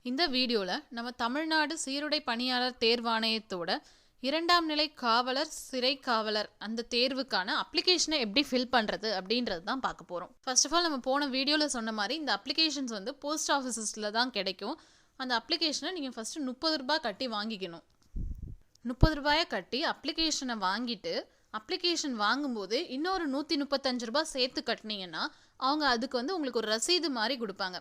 இந்த வீடியோவில் நம்ம தமிழ்நாடு சீருடை பணியாளர் தேர்வாணையத்தோட 2ஆம் நிலை காவலர் சிறை காவலர் அந்த தேர்வுக்கான அப்ளிகேஷனை எப்படி ஃபில் பண்ணுறது அப்படின்றது தான் பார்க்க போகிறோம். ஃபர்ஸ்ட் ஆஃப் ஆல் நம்ம போன வீடியோவில் சொன்ன மாதிரி இந்த அப்ளிகேஷன்ஸ் வந்து போஸ்ட் ஆஃபீஸஸில் தான் கிடைக்கும். அந்த அப்ளிகேஷனை நீங்கள் ஃபஸ்ட்டு 30 ரூபாய் கட்டி வாங்கிக்கணும். 30 ரூபாயை கட்டி அப்ளிகேஷனை வாங்கிட்டு அப்ளிகேஷன் வாங்கும்போது இன்னொரு 135 ரூபாய் சேர்த்து கட்டினீங்கன்னா அவங்க அதுக்கு வந்து உங்களுக்கு ஒரு ரசீது மாதிரி கொடுப்பாங்க.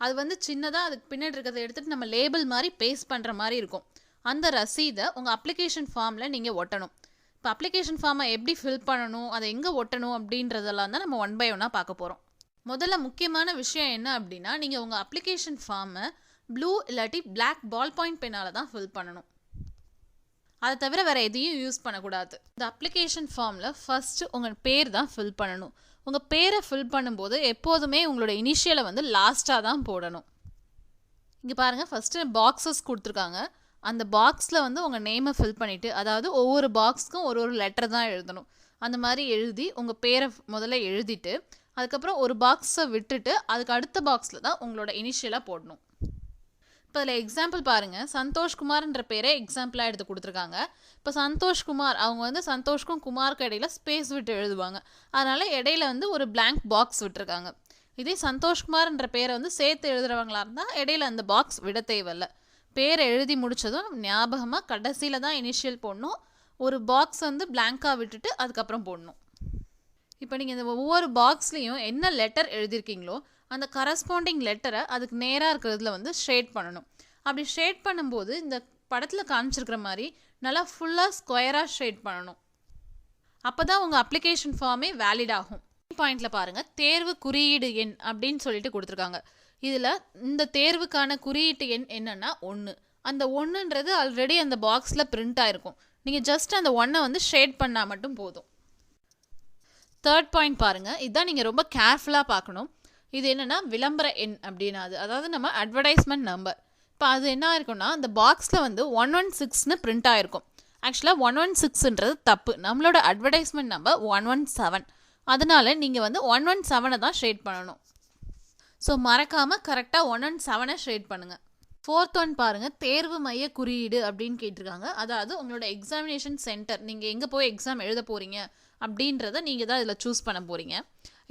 அது வந்து சின்னதாக அதுக்கு பின்னாடி இருக்கிறத எடுத்துகிட்டு நம்ம லேபிள் மாதிரி பேஸ்ட் பண்ணுற மாதிரி இருக்கும். அந்த ரசீதை உங்கள் அப்ளிகேஷன் ஃபார்மில் நீங்கள் ஒட்டணும். இப்போ அப்ளிகேஷன் ஃபார்மை எப்படி ஃபில் பண்ணணும், அதை எங்கே ஒட்டணும் அப்படின்றதெல்லாம் தான் நம்ம 1 by 1 பார்க்க போகிறோம். முதல்ல முக்கியமான விஷயம் என்ன அப்படின்னா, நீங்கள் உங்கள் அப்ளிகேஷன் ஃபார்மை ப்ளூ இல்லாட்டி பிளாக் பால் பாயிண்ட் பென்னால் தான் ஃபில் பண்ணணும். அதை தவிர வேறு எதையும் யூஸ் பண்ணக்கூடாது. இந்த அப்ளிகேஷன் ஃபார்மில் ஃபஸ்ட்டு உங்கள் பேர் தான் ஃபில் பண்ணணும். உங்கள் பேரை ஃபில் பண்ணும்போது எப்போதுமே உங்களோட இனிஷியலை வந்து லாஸ்ட்டாக தான் போடணும். இங்கே பாருங்கள், ஃபஸ்ட்டு பாக்ஸஸ் கொடுத்துருக்காங்க. அந்த பாக்ஸில் வந்து உங்கள் நேமை ஃபில் பண்ணிவிட்டு, அதாவது ஒவ்வொரு பாக்ஸுக்கும் ஒரு லெட்டர் தான் எழுதணும். அந்த மாதிரி எழுதி உங்கள் பேரை முதல்ல எழுதிட்டு அதுக்கப்புறம் ஒரு பாக்ஸை விட்டுட்டு அதுக்கு அடுத்த பாக்ஸில் தான் உங்களோட இனிஷியலாக போடணும். இப்போ அதில் எக்ஸாம்பிள் பாருங்கள், சந்தோஷ்குமார்ன்ற பேரை எக்ஸாம்பிளாக எடுத்து கொடுத்துருக்காங்க. இப்போ சந்தோஷ்குமார் அவங்க வந்து சந்தோஷ்க்கும் குமாருக்கு இடையில ஸ்பேஸ் விட்டு எழுதுவாங்க. அதனால் இடையில வந்து ஒரு பிளாங்க் பாக்ஸ் விட்டுருக்காங்க. இதே சந்தோஷ்குமார்ன்ற பேரை வந்து சேர்த்து எழுதுறவங்களா இருந்தால் இடையில அந்த பாக்ஸ் விட தேவையில்லை. பேரை எழுதி முடித்ததும் ஞாபகமாக கடைசியில் தான் இனிஷியல் போடணும். ஒரு பாக்ஸ் வந்து பிளாங்காக விட்டுட்டு அதுக்கப்புறம் போடணும். இப்போ நீங்கள் இந்த ஒவ்வொரு பாக்ஸ்லேயும் என்ன லெட்டர் எழுதியிருக்கீங்களோ அந்த கரஸ்பாண்டிங் லெட்டரை அதுக்கு நேராக இருக்கிறதுல வந்து ஷேட் பண்ணணும். அப்படி ஷேட் பண்ணும்போது இந்த படத்தில் காமிச்சிருக்கிற மாதிரி நல்லா ஃபுல்லாக ஸ்கொயராக ஷேட் பண்ணணும். அப்போ தான் உங்கள் அப்ளிகேஷன் ஃபார்மே வேலிட் ஆகும். பாயிண்டில் பாருங்கள், தேர்வு குறியீடு எண் அப்படின்னு சொல்லிட்டு கொடுத்துருக்காங்க. இதில் இந்த தேர்வுக்கான குறியீட்டு எண் என்னென்னா 1. அந்த 1ன்றது ஆல்ரெடி அந்த பாக்ஸில் பிரிண்ட் ஆகிருக்கும். நீங்கள் ஜஸ்ட் அந்த 1 வந்து ஷேட் பண்ணால் மட்டும் போதும். தேர்ட் பாயிண்ட் பாருங்கள், இதுதான் நீங்கள் ரொம்ப கேர்ஃபுல்லாக பார்க்கணும். இது என்னென்னா விளம்பர எண் அப்படின்னா அதாவது நம்ம அட்வர்டைஸ்மெண்ட் நம்பர். இப்போ அது என்ன இருக்குன்னா, அந்த பாக்ஸில் வந்து 116ன்னு பிரிண்ட் ஆகிருக்கும். ஆக்சுவலாக 116ன்றது தப்பு. நம்மளோட அட்வர்டைஸ்மெண்ட் நம்பர் 117. அதனால நீங்கள் வந்து 117 தான் ஷேட் பண்ணணும். ஸோ மறக்காமல் கரெக்டாக 117 ஷேட் பண்ணுங்கள். ஃபோர்த் ஒன் பாருங்கள், தேர்வு மைய குறியீடு அப்படின்னு கேட்டிருக்காங்க. அதாவது உங்களோட எக்ஸாமினேஷன் சென்டர், நீங்கள் எங்கே போய் எக்ஸாம் எழுத போகிறீங்க அப்படின்றத நீங்கள் தான் இதில் சூஸ் பண்ண போகிறீங்க.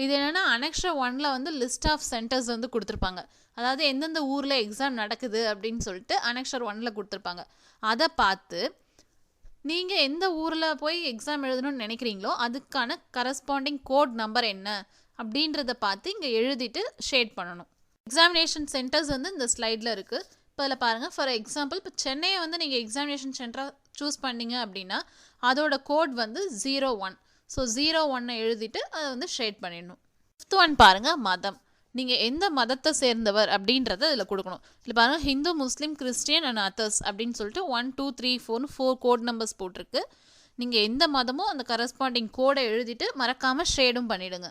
இது என்னென்னா அனெக்ஷர் 1ல் வந்து லிஸ்ட் ஆஃப் சென்டர்ஸ் வந்து கொடுத்துருப்பாங்க. அதாவது எந்தெந்த ஊரில் எக்ஸாம் நடக்குது அப்படின்னு சொல்லிட்டு அனெக்ஷர் 1ல் கொடுத்துருப்பாங்க. அதை பார்த்து நீங்கள் எந்த ஊரில் போய் எக்ஸாம் எழுதணும்னு நினைக்கிறீங்களோ அதுக்கான கரஸ்பாண்டிங் கோட் நம்பர் என்ன அப்படின்றத பார்த்து இங்கே எழுதிட்டு ஷேட் பண்ணணும். எக்ஸாமினேஷன் சென்டர்ஸ் வந்து இந்த ஸ்லைடில் இருக்குது. இப்போ அதில் பாருங்கள், ஃபார் எக்ஸாம்பிள் இப்போ சென்னையை வந்து நீங்கள் எக்ஸாமினேஷன் சென்டராக சூஸ் பண்ணீங்க அப்படின்னா அதோட கோட் வந்து 01. ஸோ 01 எழுதிட்டு அதை வந்து ஷேட் பண்ணிடணும். 5th ஒன் பாருங்கள், மதம். நீங்கள் எந்த மதத்தை சேர்ந்தவர் அப்படின்றத இதில் கொடுக்கணும். இதில் பாருங்கள், ஹிந்து, முஸ்லீம், கிறிஸ்டியன் அண்ட் அதர்ஸ் அப்படின்னு சொல்லிட்டு 1 2 3 4 4 கோட் நம்பர்ஸ் போட்டிருக்கு. நீங்கள் எந்த மதமோ அந்த கரஸ்பாண்டிங் கோடை எழுதிட்டு மறக்காமல் ஷேடும் பண்ணிவிடுங்க.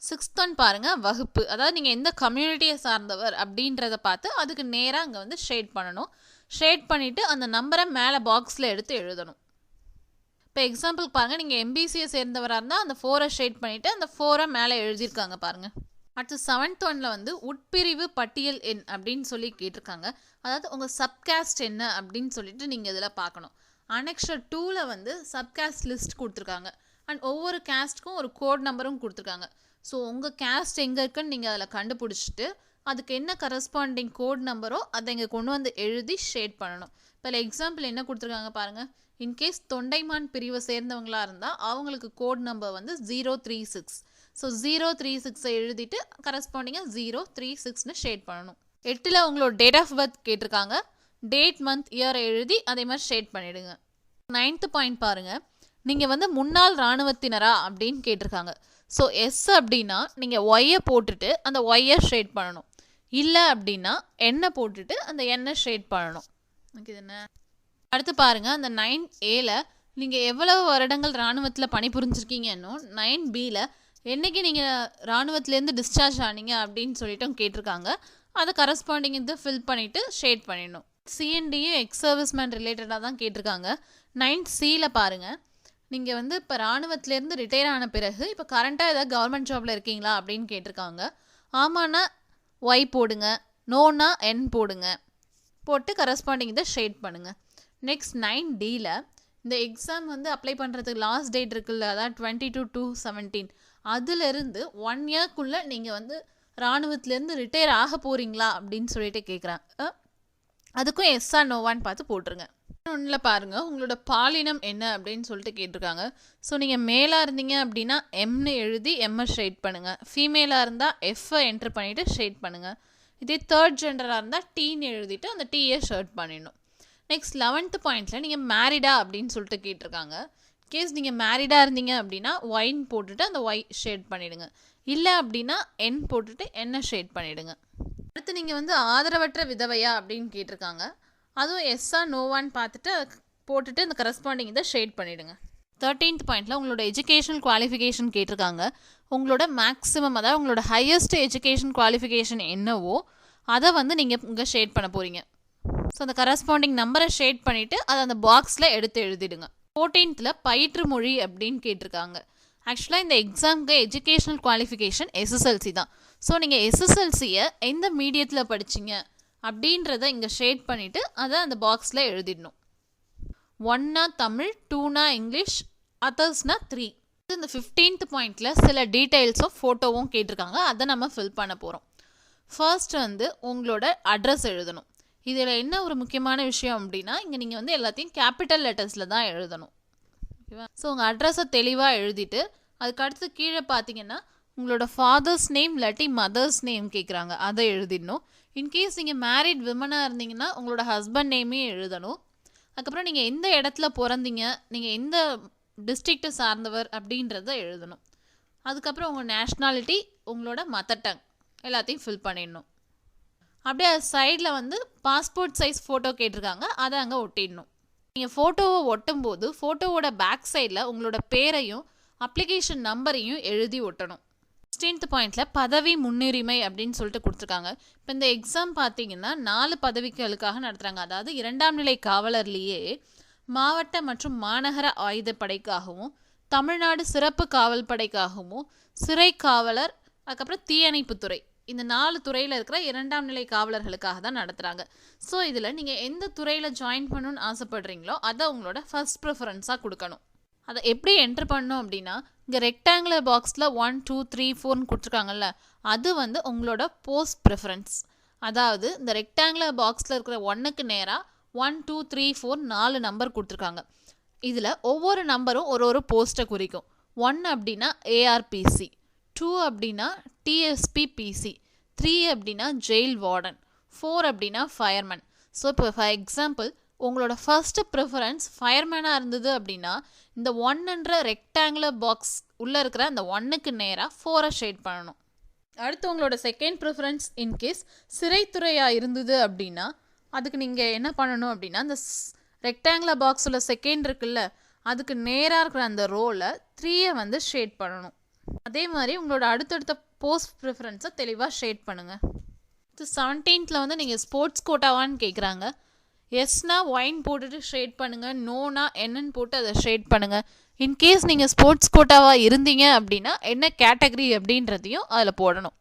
6th ஒன் பாருங்கள், வகுப்பு. அதாவது நீங்கள் எந்த கம்யூனிட்டியை சார்ந்தவர் அப்படின்றத பார்த்து அதுக்கு நேராக அங்கே வந்து ஷேட் பண்ணணும். ஷேட் பண்ணிவிட்டு அந்த நம்பரை மேலே பாக்ஸில் எடுத்து எழுதணும். இப்போ எக்ஸாம்பிள் பாருங்கள், நீங்கள் எம்பிசியை சேர்ந்தவராக இருந்தால் அந்த 4 ஷேட் பண்ணிவிட்டு அந்த 4 மேலே எழுதியிருக்காங்க பாருங்கள். அடுத்து 7th ஒன்னில் வந்து உட்பிரிவு பட்டியல் எண் அப்படின்னு சொல்லி கேட்டிருக்காங்க. அதாவது உங்கள் சப்காஸ்ட் என்ன அப்படின்னு சொல்லிட்டு நீங்கள் இதில் பார்க்கணும். அனெக்ஷர் 2ல் வந்து சப்காஸ்ட் லிஸ்ட் கொடுத்துருக்காங்க. அண்ட் ஒவ்வொரு கேஸ்ட்டுக்கும் ஒரு கோட் நம்பரும் கொடுத்துருக்காங்க. ஸோ உங்கள் கேஸ்ட் எங்கே இருக்குன்னு நீங்கள் அதில் கண்டுபிடிச்சிட்டு அதுக்கு என்ன கரஸ்பாண்டிங் கோட் நம்பரோ அதை இங்கே கொண்டு வந்து எழுதி ஷேட் பண்ணணும். இப்போ எக்ஸாம்பிள் என்ன கொடுத்துருக்காங்க பாருங்கள், இன்கேஸ் தொண்டைமான் பிரிவை சேர்ந்தவங்களாக இருந்தால் அவங்களுக்கு கோட் நம்பர் வந்து 036. ஸோ 036 எழுதிட்டு கரஸ்பாண்டிங்காக 036ன்னு ஷேட் பண்ணணும். 8ல் உங்களோட டேட் ஆஃப் பர்த் கேட்டிருக்காங்க. டேட், மந்த், இயர் எழுதி அதே மாதிரி ஷேட் பண்ணிவிடுங்க. 9th பாயிண்ட் பாருங்கள், நீங்கள் வந்து முன்னாள் இராணுவத்தினரா அப்படின்னு கேட்டிருக்காங்க. ஸோ எஸ் அப்படின்னா நீங்கள் ஒய்யை போட்டுட்டு அந்த ஒய்யை ஷேட் பண்ணணும். இல்லை அப்படின்னா எண்ணை போட்டுட்டு அந்த எண்ணை ஷேட் பண்ணணும். ஓகே தானே? அடுத்து பாருங்கள், அந்த 9Aல நீங்கள் எவ்வளவு வருடங்கள் இராணுவத்தில் பணிபுரிஞ்சிருக்கீங்கன்னு 9Bல என்றைக்கு நீங்கள் இராணுவத்துலேருந்து டிஸ்சார்ஜ் ஆனீங்க அப்படின்னு சொல்லிட்டு கேட்டிருக்காங்க. அதை கரஸ்பாண்டிங் இது ஃபில் பண்ணிவிட்டு ஷேட் பண்ணிடணும். சிஎன்டியும் எக்ஸ் சர்வீஸ்மேன் ரிலேட்டடாக தான் கேட்டிருக்காங்க. 9Cல பாருங்கள், நீங்கள் வந்து இப்போ இராணுவத்துலேருந்து ரிட்டையர் ஆன பிறகு இப்போ கரண்ட்டாக ஏதாவது கவர்மெண்ட் ஜாபில் இருக்கீங்களா அப்படின்னு கேட்டிருக்காங்க. ஆமான்னா ஒய் போடுங்க, நோனா என் போடுங்க. போட்டு கரஸ்பாண்டிங் இதை ஷேட் பண்ணுங்கள். நெக்ஸ்ட் 9Dயில் இந்த எக்ஸாம் வந்து அப்ளை பண்ணுறதுக்கு லாஸ்ட் டேட் இருக்குல்ல, அதாவது 22/2/17, அதிலிருந்து 1 இயர்க்குள்ளே நீங்கள் வந்து இராணுவத்திலேருந்து ரிட்டையர் ஆக போகிறீங்களா அப்படின்னு சொல்லிட்டு கேட்குறாங்க. அதுக்கும் எஸ்ஸா நோவான்னு பார்த்து போட்டுருங்க. ஒன்றில் பாருங்கள், உங்களோட பாலினம் என்ன அப்படின்னு சொல்லிட்டு கேட்டிருக்காங்க. ஸோ நீங்கள் மேலாக இருந்தீங்க அப்படின்னா எம்னு எழுதி எம்மை ஷேட் பண்ணுங்கள். ஃபீமேலாக இருந்தால் எஃப்ஐ என்ட்ரு பண்ணிவிட்டு ஷேட் பண்ணுங்கள். இதே தேர்ட் ஜெண்டராக இருந்தால் டீன்னு எழுதிட்டு அந்த டீயை ஷர்ட் பண்ணிடணும். நெக்ஸ்ட் 11th பாயிண்ட்டில் நீங்கள் மேரிடா அப்படின்னு சொல்லிட்டு கேட்டிருக்காங்க. கேஸ் நீங்கள் மேரிடாக இருந்தீங்க அப்படின்னா ஒய்ன்னு போட்டுட்டு அந்த ஒய் ஷேட் பண்ணிவிடுங்க. இல்லை அப்படின்னா என் போட்டுட்டு என்ன ஷேட் பண்ணிவிடுங்க. அடுத்து நீங்கள் வந்து ஆதரவற்ற விதவையா அப்படின்னு கேட்டிருக்காங்க. அதுவும் எஸ்ஸா நோவான்னு பார்த்துட்டு போட்டுட்டு இந்த கரஸ்பாண்டிங் இதை ஷேட் பண்ணிவிடுங்க. 13th பாயிண்ட்டில் உங்களோட எஜுகேஷனல் குவாலிஃபிகேஷன் கேட்டிருக்காங்க. உங்களோட மேக்ஸிமம், அதாவது உங்களோட ஹையஸ்ட் எஜுகேஷன் குவாலிஃபிகேஷன் என்னவோ அதை வந்து நீங்கள் இங்கே ஷேட் பண்ண போகிறீங்க. ஸோ அந்த கரஸ்பாண்டிங் நம்பரை ஷேட் பண்ணிவிட்டு அதை அந்த பாக்ஸில் எடுத்து எழுதிடுங்க. 14th பயிற்று மொழி அப்படின்னு கேட்டிருக்காங்க. ஆக்சுவலாக இந்த எக்ஸாமுக்கு எஜுகேஷனல் குவாலிஃபிகேஷன் எஸ்எஸ்எல்சி தான். ஸோ நீங்கள் எஸ்எஸ்எல்சியை எந்த மீடியத்தில் படிச்சிங்க அப்படின்றத இங்கே ஷேட் பண்ணிவிட்டு அதை அந்த பாக்ஸில் எழுதிடணும். 1னா தமிழ், 2னா இங்கிலீஷ், அதர்ஸ்னா 3. இந்த 15th பாயிண்ட்டில் சில டீட்டெயில்ஸும் ஃபோட்டோவும் கேட்டிருக்காங்க. அதை நம்ம ஃபில் பண்ண போகிறோம். ஃபர்ஸ்ட் வந்து உங்களோட அட்ரஸ் எழுதணும். இதில் என்ன ஒரு முக்கியமான விஷயம் அப்படின்னா, இங்கே நீங்கள் வந்து எல்லாத்தையும் கேபிட்டல் லெட்டர்ஸில் தான் எழுதணும். ஓகேவா? ஸோ உங்கள் அட்ரஸை தெளிவாக எழுதிட்டு அதுக்கடுத்து கீழே பார்த்தீங்கன்னா உங்களோட ஃபாதர்ஸ் நேம் இல்லாட்டி மதர்ஸ் நேம் கேட்குறாங்க, அதை எழுதிடணும். இன்கேஸ் நீங்கள் மேரிட் விமனாக இருந்தீங்கன்னா உங்களோட ஹஸ்பண்ட் நேமே எழுதணும். அதுக்கப்புறம் நீங்கள் எந்த இடத்துல பிறந்தீங்க, நீங்கள் எந்த டிஸ்ட்ரிக்டை சார்ந்தவர் அப்படின்றத எழுதணும். அதுக்கப்புறம் உங்கள் நேஷ்னாலிட்டி, உங்களோட மதர் டங் எல்லாத்தையும் ஃபில் பண்ணிடணும். அப்படியே சைடில் வந்து பாஸ்போர்ட் சைஸ் ஃபோட்டோ கேட்டிருக்காங்க, அதை அங்கே ஒட்டிடணும். நீங்கள் ஃபோட்டோவை ஒட்டும் போது ஃபோட்டோவோட பேக் சைடில் உங்களோட பேரையும் அப்ளிகேஷன் நம்பரையும் எழுதி ஒட்டணும். 16th பாயிண்ட்டில் பதவி முன்னுரிமை அப்படின்னு சொல்லிட்டு கொடுத்துருக்காங்க. இப்போ இந்த எக்ஸாம் பார்த்தீங்கன்னா 4 பதவிகளுக்காக நடத்துகிறாங்க. அதாவது 2ஆம் நிலை காவலர்லேயே மாவட்ட மற்றும் மாநகர ஆயுதப்படைக்காகவும், தமிழ்நாடு சிறப்பு காவல் படைக்காகவும், சிறை காவலர், அதுக்கப்புறம் தீயணைப்புத்துறை, இந்த 4 துறையில் இருக்கிற 2ஆம் நிலை காவலர்களுக்காக தான் நடத்துகிறாங்க. ஸோ இதில் நீங்கள் எந்த துறையில் ஜாயின் பண்ணணும்னு ஆசைப்படுறீங்களோ அதை உங்களோட ஃபர்ஸ்ட் ப்ரிஃபரன்ஸாக கொடுக்கணும். அதை எப்படி என்ட்ரு பண்ணணும் அப்படின்னா, இங்கே ரெக்டாங்குலர் பாக்ஸில் 1 2 3 4ன்னு கொடுத்துருக்காங்கல்ல, அது வந்து உங்களோட போஸ்ட் ப்ரிஃபரன்ஸ். அதாவது இந்த ரெக்டாங்குலர் பாக்ஸில் இருக்கிற 1க்கு நேராக 1 2 3 4 4 நம்பர் கொடுத்துருக்காங்க. இதில் ஒவ்வொரு நம்பரும் ஒரு போஸ்ட்டை குறிக்கும். 1 அப்படின்னா ஏஆர்பிசி, 2 அப்படின்னா டிஎஸ்பிபிசி, 3 அப்படின்னா ஜெயில் வார்டன், 4 அப்படின்னா ஃபயர்மேன். ஸோ இப்போ ஃபார் எக்ஸாம்பிள் உங்களோட ஃபர்ஸ்ட் ப்ரிஃபரன்ஸ் ஃபயர்மேனாக இருந்தது அப்படின்னா இந்த 1ன்ற ரெக்டாங்குலர் பாக்ஸ் உள்ளே இருக்கிற அந்த 1க்கு நேராக 4 ஷேட் பண்ணணும். அடுத்து உங்களோட செகண்ட் ப்ரிஃபரன்ஸ் இன்கேஸ் சிறைத்துறையாக இருந்தது அப்படின்னா அதுக்கு நீங்கள் என்ன பண்ணணும் அப்படின்னா, அந்த ரெக்டாங்குலர் பாக்ஸில் செகண்ட் இருக்குல்ல, அதுக்கு நேராக இருக்கிற அந்த ரோவில் 3 வந்து ஷேட் பண்ணணும். அதே மாதிரி உங்களோட அடுத்தடுத்த போஸ்ட் ப்ரிஃபரன்ஸை தெளிவாக ஷேட் பண்ணுங்கள். 17th வந்து நீங்கள் ஸ்போர்ட்ஸ் கோட்டாவான்னு கேட்குறாங்க. எஸ்னா ஒயின் போட்டுட்டு ஷேட் பண்ணுங்கள், நோனா என்னன்னு போட்டு அதை ஷேட் பண்ணுங்கள். இன்கேஸ் நீங்கள் ஸ்போர்ட்ஸ் கோட்டாவாக இருந்தீங்க அப்படின்னா என்ன கேட்டகரி அப்படின்றதையும் அதில் போடணும்.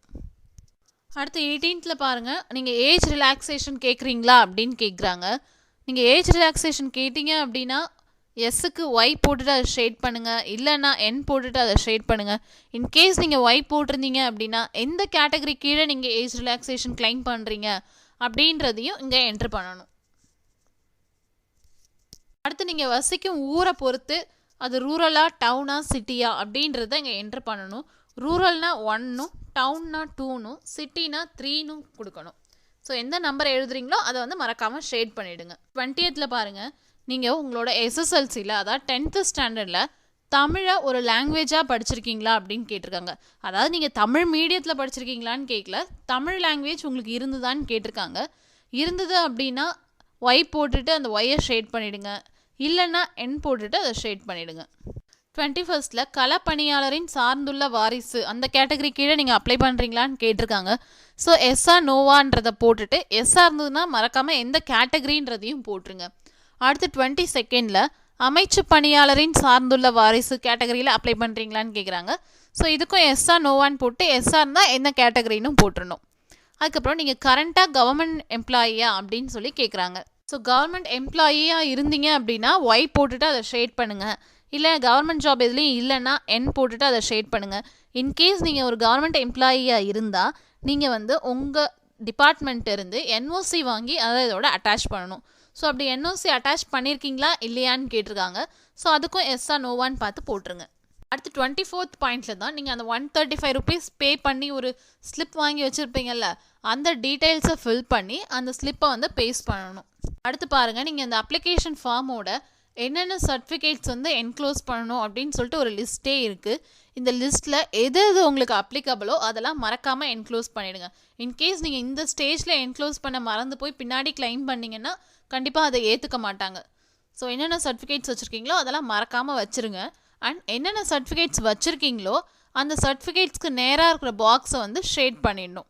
அடுத்து 18th பாருங்கள், நீங்கள் ஏஜ் ரிலாக்ஸேஷன் கேட்குறீங்களா அப்படின்னு கேட்குறாங்க. நீங்கள் ஏஜ் ரிலாக்ஸேஷன் கேட்டிங்க அப்படின்னா எஸ்ஸுக்கு ஒய் போட்டுட்டு அதை ஷேட் பண்ணுங்கள், இல்லைன்னா என் போட்டுட்டு அதை ஷேட் பண்ணுங்கள். இன்கேஸ் நீங்கள் ஒய் போட்டிருந்தீங்க அப்படின்னா எந்த கேட்டகரி கீழே நீங்கள் ஏஜ் ரிலாக்ஸேஷன் கிளைம் பண்ணுறீங்க அப்படின்றதையும் இங்கே என்ட்ரு பண்ணணும். அடுத்து நீங்கள் வசிக்கும் ஊரை பொறுத்து அது ரூரலா டவுனா சிட்டியா அப்படின்றத இங்கே என்ட்ரு பண்ணணும். ரூரல்னா 1னும், டவுன்னா 2னும், சிட்டினா 3னும் கொடுக்கணும். ஸோ எந்த நம்பர் எழுதுறீங்களோ அதை வந்து மறக்காமல் ஷேட் பண்ணிவிடுங்க. 20th பாருங்கள், நீங்கள் உங்களோட எஸ்எஸ்எல்சியில் அதாவது 10th ஸ்டாண்டர்டில் தமிழை ஒரு லாங்குவேஜாக படிச்சிருக்கீங்களா அப்படின்னு கேட்டிருக்காங்க. அதாவது நீங்கள் தமிழ் மீடியத்தில் படிச்சிருக்கீங்களான்னு கேட்கல, தமிழ் லாங்குவேஜ் உங்களுக்கு இருந்துதான்னு கேட்டிருக்காங்க. இருந்தது அப்படின்னா ஒய் போட்டுட்டு அந்த ஒய்யை ஷேட் பண்ணிவிடுங்க, இல்லைன்னா என் போட்டுட்டு அதை ஷேட் பண்ணிவிடுங்க. 21st களப்பணியாளரின் சார்ந்துள்ள வாரிசு அந்த கேட்டகரி கீழே நீங்கள் அப்ளை பண்ணுறீங்களான்னு கேட்டிருக்காங்க. ஸோ எஸ்ஆ நோவான்றதை போட்டுட்டு எஸ்ஆ இருந்ததுன்னா மறக்காமல் எந்த கேட்டகரின்றதையும் போட்டுருங்க. அடுத்து 22nd அமைச்சு பணியாளரின் சார்ந்துள்ள வாரிசு கேட்டகரியில் அப்ளை பண்ணுறீங்களான்னு கேட்குறாங்க. ஸோ இதுக்கும் எஸ்ஆ நோவான்னு போட்டு எஸ்ஆ இருந்தால் என்ன கேட்டகரின்னு போட்டுருணும். அதுக்கப்புறம் நீங்கள் கரண்ட்டாக கவர்மெண்ட் எம்ப்ளாயியா அப்படின்னு சொல்லி கேட்குறாங்க. ஸோ கவர்மெண்ட் எம்ப்ளாயியாக இருந்தீங்க அப்படின்னா ஒய் போட்டுட்டு அதை ஷேட் பண்ணுங்கள். இல்லை கவர்மெண்ட் ஜாப் எதுலேயும் இல்லைன்னா என் போட்டுட்டு அதை ஷேட் பண்ணுங்கள். இன்கேஸ் நீங்கள் ஒரு கவர்மெண்ட் எம்ப்ளாயியாக இருந்தால் நீங்கள் வந்து உங்கள் டிபார்ட்மெண்ட் இருந்து என்ஓசி வாங்கி அதை இதோட அட்டாச் பண்ணணும். ஸோ அப்படி என்ஓசி அட்டாச் பண்ணியிருக்கீங்களா இல்லையான்னு கேட்டிருக்காங்க. ஸோ அதுக்கும் எஸ்ஸா நோவான்னு பார்த்து போட்டுருங்க. அடுத்து 24th பாயிண்டில் தான் நீங்கள் அந்த 135 rupees பே பண்ணி ஒரு ஸ்லிப் வாங்கி வச்சுருப்பீங்கல்ல, அந்த டீட்டெயில்ஸை ஃபில் பண்ணி அந்த ஸ்லிப்பை வந்து பேஸ்ட் பண்ணணும். அடுத்து பாருங்கள், நீங்கள் அந்த அப்ளிகேஷன் ஃபார்மோட என்னென்ன சர்டிஃபிகேட்ஸ் வந்து என்க்ளோஸ் பண்ணணும் அப்படின்னு சொல்லிட்டு ஒரு லிஸ்ட்டே இருக்குது. இந்த லிஸ்ட்டில் எது எது உங்களுக்கு அப்ளிகபிளோ அதெல்லாம் மறக்காமல் என்க்ளோஸ் பண்ணிவிடுங்க. இன்கேஸ் நீங்கள் இந்த ஸ்டேஜில் என்க்ளோஸ் பண்ண மறந்து போய் பின்னாடி கிளைம் பண்ணிங்கன்னா கண்டிப்பாக அதை ஏற்றுக்க மாட்டாங்க. ஸோ என்னென்ன சர்டிஃபிகேட்ஸ் வச்சுருக்கீங்களோ அதெல்லாம் மறக்காமல் வச்சுருங்க. அண்ட் என்னென்ன சர்டிஃபிகேட்ஸ் வச்சுருக்கீங்களோ அந்த சர்டிஃபிகேட்ஸ்க்கு நேராக இருக்கிற பாக்ஸை வந்து ஷேட் பண்ணிடணும்.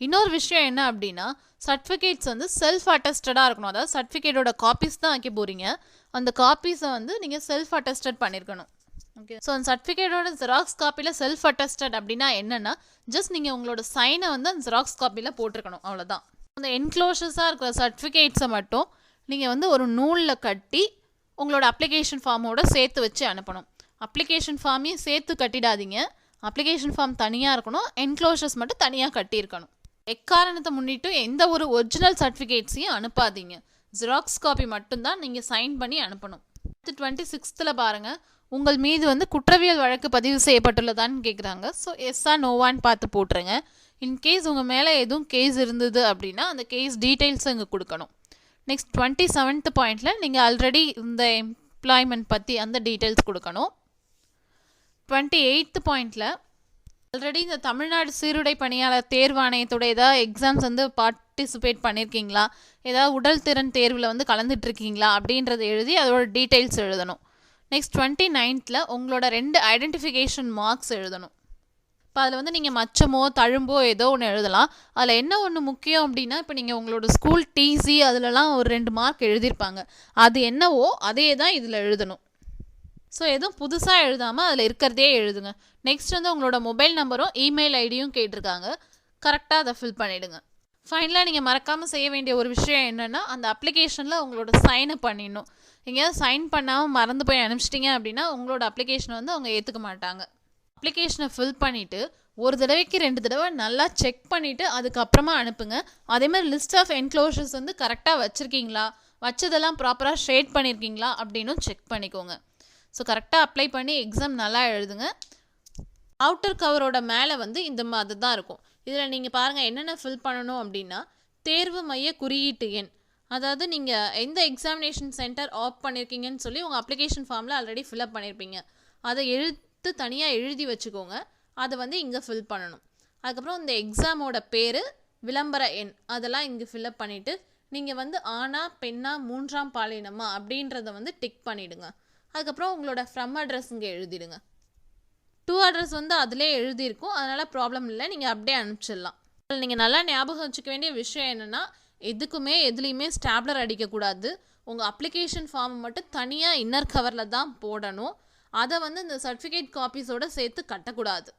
இன்னொரு விஷயம் என்ன அப்படின்னா, சர்டிஃபிகேட்ஸ் வந்து செல்ஃப் அட்டஸ்டடாக இருக்கணும். அதாவது சர்டிஃபிகேட்டோட காப்பீஸ் தான் வைக்க போகிறீங்க, அந்த காப்பீஸை வந்து நீங்கள் செல்ஃப் அட்டஸ்டட் பண்ணியிருக்கணும். ஓகே, ஸோ அந்த சர்டிஃபிகேட்டோட ஜெராக்ஸ் காப்பியில் செல்ஃப் அட்டஸ்டட் அப்படின்னா என்னென்னா, ஜஸ்ட் நீங்கள் உங்களோட சைனை வந்து அந்த ஜெராக்ஸ் காப்பியில் போட்டிருக்கணும், அவ்வளோதான். அந்த என்க்ளோஷர்ஸாக இருக்கிற சர்டிஃபிகேட்ஸை மட்டும் நீங்கள் வந்து ஒரு நூலில் கட்டி உங்களோட அப்ளிகேஷன் ஃபார்மோட சேர்த்து வச்சு அனுப்பணும். அப்ளிகேஷன் ஃபார்மையும் சேர்த்து கட்டிடாதீங்க, அப்ளிகேஷன் ஃபார்ம் தனியாக இருக்கணும், என்க்ளோஷர்ஸ் மட்டும் தனியாக கட்டியிருக்கணும். எக்காரணத்தை முன்னிட்டு எந்த ஒரு ஒரிஜினல் சர்டிஃபிகேட்ஸையும் அனுப்பாதீங்க, ஜெராக்ஸ் காப்பி மட்டும்தான் நீங்கள் சைன் பண்ணி அனுப்பணும். 26th பாருங்கள், உங்கள் மீது வந்து குற்றவியல் வழக்கு பதிவு செய்யப்பட்டுள்ளதான்னு கேட்குறாங்க. ஸோ எஸ்ஸா நோவான்னு பார்த்து போட்டுருங்க. இன்கேஸ் உங்கள் மேலே எதுவும் கேஸ் இருந்தது அப்படின்னா அந்த கேஸ் டீட்டெயில்ஸ் இங்கே கொடுக்கணும். நெக்ஸ்ட் 27th பாயிண்டில் நீங்கள் ஆல்ரெடி இந்த எம்ப்ளாய்மெண்ட் பற்றி அந்த டீட்டெயில்ஸ் கொடுக்கணும். 28th பாயிண்டில் ஆல்ரெடி இந்த தமிழ்நாடு சீருடை பணியாளர் தேர்வாணையத்தோட ஏதாவது எக்ஸாம்ஸ் வந்து பார்ட்டிசிபேட் பண்ணியிருக்கீங்களா, ஏதாவது உடல் திறன் தேர்வில் வந்து கலந்துட்டுருக்கீங்களா அப்படின்றத எழுதி அதோட டீட்டெயில்ஸ் எழுதணும். நெக்ஸ்ட் 29th உங்களோட 2 ஐடென்டிஃபிகேஷன் மார்க்ஸ் எழுதணும். இப்போ அதில் வந்து நீங்கள் மச்சமோ தழும்போ ஏதோ ஒன்று எழுதலாம். அதில் என்ன ஒன்று முக்கியம் அப்படின்னா, இப்போ நீங்கள் உங்களோட ஸ்கூல் டிசி அதிலலாம் ஒரு 2 மார்க் எழுதியிருப்பாங்க, அது என்னவோ அதே தான் இதில் எழுதணும். ஸோ எதுவும் புதுசாக எழுதாமல் அதில் இருக்கிறதே எழுதுங்க. நெக்ஸ்ட் வந்து உங்களோட மொபைல் நம்பரும் இமெயில் ஐடியும் கேட்டிருக்காங்க, கரெக்டாக அதை ஃபில் பண்ணிவிடுங்க. ஃபைனலாக நீங்கள் மறக்காமல் செய்ய வேண்டிய ஒரு விஷயம் என்னென்னா, அந்த அப்ளிகேஷனில் உங்களோட சைனை பண்ணிடணும். எங்கேயாவது சைன் பண்ணாமல் மறந்து போய் அனுப்பிச்சிட்டிங்க அப்படின்னா உங்களோட அப்ளிகேஷனை வந்து அவங்க ஏற்றுக்க மாட்டாங்க. அப்ளிகேஷனை ஃபில் பண்ணிவிட்டு ஒரு தடவைக்கு 2 தடவை நல்லா செக் பண்ணிவிட்டு அதுக்கப்புறமா அனுப்புங்க. அதேமாதிரி லிஸ்ட் ஆஃப் என்க்ளோஷர்ஸ் வந்து கரெக்டாக வச்சுருக்கீங்களா, வச்சதெல்லாம் ப்ராப்பராக ஷேட் பண்ணியிருக்கீங்களா அப்படின்னும் செக் பண்ணிக்கோங்க. ஸோ கரெக்டாக அப்ளை பண்ணி எக்ஸாம் நல்லா எழுதுங்க. அவுட்டர் கவரோட மேலே வந்து இந்த மாதிரி தான் இருக்கும். இதில் நீங்கள் பாருங்கள் என்னென்ன ஃபில் பண்ணணும் அப்படின்னா, தேர்வு மைய குறியீட்டு எண், அதாவது நீங்கள் எந்த எக்ஸாமினேஷன் சென்டர் ஆஃப் பண்ணியிருக்கீங்கன்னு சொல்லி உங்கள் அப்ளிகேஷன் ஃபார்மில் ஆல்ரெடி ஃபில்அப் பண்ணியிருப்பீங்க, அதை எழுத்து தனியாக எழுதி வச்சுக்கோங்க, அதை வந்து இங்கே ஃபில் பண்ணணும். அதுக்கப்புறம் இந்த எக்ஸாமோட பேர், விளம்பர எண் அதெல்லாம் இங்கே ஃபில்அப் பண்ணிவிட்டு நீங்கள் வந்து ஆணா பெண்ணா 3ஆம் பாலினமா அப்படின்றத வந்து டிக் பண்ணிவிடுங்க. அதுக்கப்புறம் உங்களோட ஃப்ரம் அட்ரஸ் இங்கே எழுதிடுங்க. டூ அட்ரஸ் வந்து அதிலே எழுதியிருக்கும், அதனால் ப்ராப்ளம் இல்லை, நீங்கள் அப்படியே அனுப்பிச்சிடலாம். நீங்கள் நல்லா ஞாபகம் வச்சுக்க வேண்டிய விஷயம் என்னென்னா, எதுலேயுமே ஸ்டாப்லர் அடிக்கக்கூடாது. உங்கள் அப்ளிகேஷன் ஃபார்ம் மட்டும் தனியாக இன்னர் கவரில் தான் போடணும். அதை வந்து இந்த சர்டிஃபிகேட் காப்பீஸோடு சேர்த்து கட்டக்கூடாது.